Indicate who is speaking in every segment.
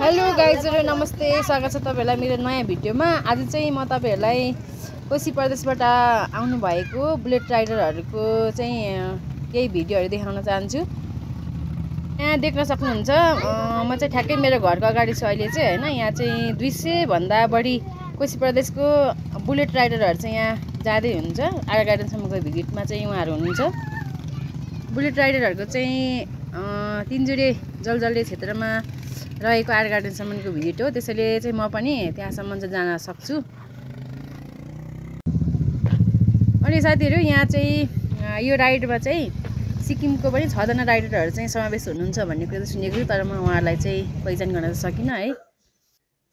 Speaker 1: Hello गाइजहरु नमस्ते स्वागत छ तपाईहरुलाई मेरो नयाँ भिडियोमा। आज चाहिँ म तपाईहरुलाई कोशी प्रदेशबाट आउनु भएको बुलेट राइडरहरुको चाहिँ केही भिडियोहरु देखाउन चाहन्छु। यहाँ देख्न सक्नुहुन्छ म चाहिँ ठ्याक्कै मेरो घरको अगाडि छु अहिले चाहिँ हैन। यहाँ चाहिँ 200 भन्दा बढी कोशी प्रदेशको बुलेट राइडरहरु चाहिँ यहाँ जाँदै हुन्छ। आगा गार्डनसम्मको भिजिटमा चाहिँ उहाँहरु हुनुहुन्छ। बुलेट राइडरहरुको चाहिँ तीनजुरे जलजले क्षेत्रमा रहेको आर गार्डनसम्मको भिजिट हो। त्यसैले चाहिँ म पनि त्यहाँसम्म चाहिँ जान सक्छु। अनि साथीहरु यहाँ चाहिँ यो राइडमा चाहिँ सिक्किमको पनि 6 जना राइडरहरु चाहिँ समावेश हुनुहुन्छ भन्ने कुरा सुनेको छु, तर म उहाँहरुलाई चाहिँ पहिचान गर्न सकिन है।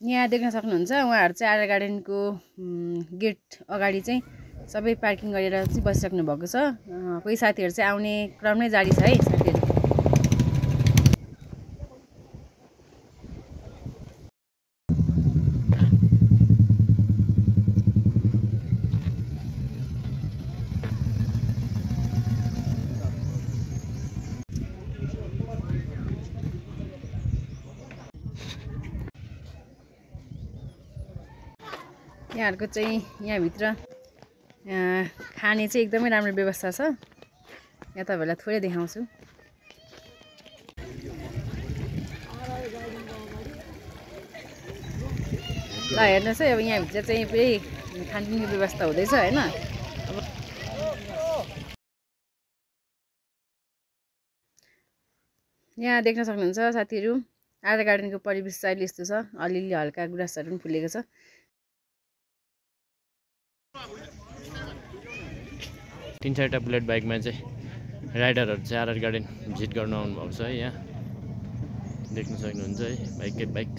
Speaker 1: यहाँ देख्न सक्नुहुन्छ उहाँहरु चाहिँ आर गार्डनको गेट अगाडि चाहिँ सबै पार्किङ गरेर चाहिँ बसिसक्नु भएको छ। कोही साथीहरु चाहिँ आउने क्रम नै जारी छ है साथीहरु। यहाँहरुको चाहिँ यहाँ भित्र खाने चाहिँ एकदमै राम्रो व्यवस्था छ। यहाँ तपाईहरुलाई थोरै देखाउँछु। ल हेर्नुस् है, अब यहाँ भित्र चाहिँ पुरै खानपिनको व्यवस्था हुँदैछ हैन। यहाँ देख्न सक्नुहुन्छ साथीहरु आर गार्डनको परिवेश चाहिँ यस्तो छ। अलिअलि हल्का गुराँसहरु पनि फुलेको छ।
Speaker 2: तीन चारवटा बुलेट बाइकमा चाहिँ राइडरहरु चाहिँ आर गार्डन भिजिट गर्न आउनु भएको छ है। यहाँ देख्न सक्नुहुन्छ है बाइकै बाइक।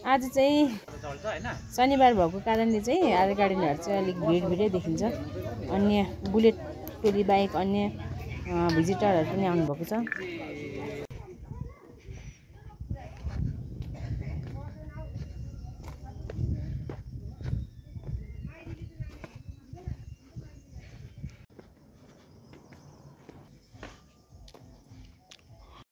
Speaker 1: आज चाहिँ शनिबार भएको कारणले चाहिँ आर गार्डनहरु चाहिँ अलिक भिडै देखिन्छ। अन्य बुलेट टोली बाइक अन्य भिजिटरहरु पनि आउनु भएको छ।